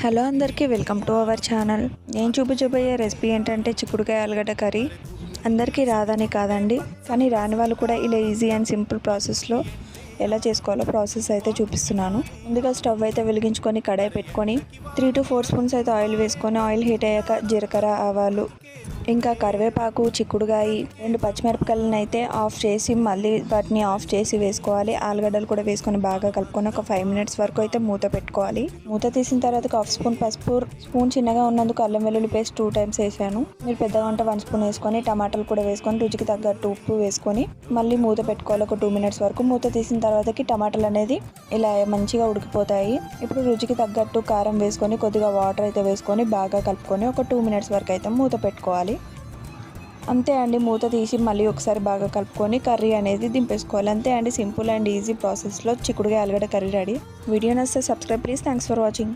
Hello అందరికీ welcome to our channel. నేను చూపించబోయే రెసిపీ ఏంటంటే చిక్కుడుకాయ ఆలుగడ్డ కర్రీ. అందరికీ రాదని కాదండి, కానీ రాని వాళ్ళు కూడా ఇలా ఈజీ అండ్ సింపుల్ ప్రాసెస్లో ఎలా చేసుకోవాలో ప్రాసెస్ అయితే చూపిస్తున్నాను. ముందుగా స్టవ్ అయితే వెలిగించుకొని కడాయి పెట్టుకొని 3 to 4 స్పూన్స్ అయితే ఆయిల్ వేసుకొని ఆయిల్ హీట్ అయ్యాక జీలకర్ర, ఆవాలు, ఇంకా కరివేపాకు, చిక్కుడుకాయ, 2 పచ్చిమిరపకాయలను అయితే ఆఫ్ చేసి మళ్ళీ వాటిని ఆఫ్ చేసి వేసుకోవాలి. ఆలుగడ్డలు కూడా వేసుకొని బాగా కలుపుకొని ఒక 5 minutes వరకు అయితే మూత పెట్టుకోవాలి. మూత తీసిన తర్వాత 1 స్పూన్ పసుపు, స్పూన్ చిన్నగా ఉన్నందుకు అల్లం వెల్లుల్లి పేస్ట్ 2 times వేసాను. మీరు పెద్దగా ఉంటే 1 స్పూన్ వేసుకొని టమాటాలు కూడా వేసుకొని రుచికి తగ్గట్టు ఉప్పు వేసుకొని మళ్ళీ మూత పెట్టుకోవాలి ఒక 2 minutes వరకు. మూత తీసిన తర్వాతకి టమాటాలు అనేది ఇలా మంచిగా ఉడికిపోతాయి. ఇప్పుడు రుచికి తగ్గట్టు కారం వేసుకొని కొద్దిగా వాటర్ అయితే వేసుకొని బాగా కలుపుకొని ఒక 2 minutes వరకు అయితే మూత పెట్టుకోవాలి. అంతే అండి, మూత తీసి మళ్ళీ ఒకసారి బాగా కలుపుకొని కర్రీ అనేది దింపేసుకోవాలి. అంతే అండి, సింపుల్ అండ్ ఈజీ ప్రాసెస్లో చిక్కుడుకాయ ఆలుగడ్డ కర్రీ రెడీ. వీడియో నచ్చితే subscribe please. Thanks for watching.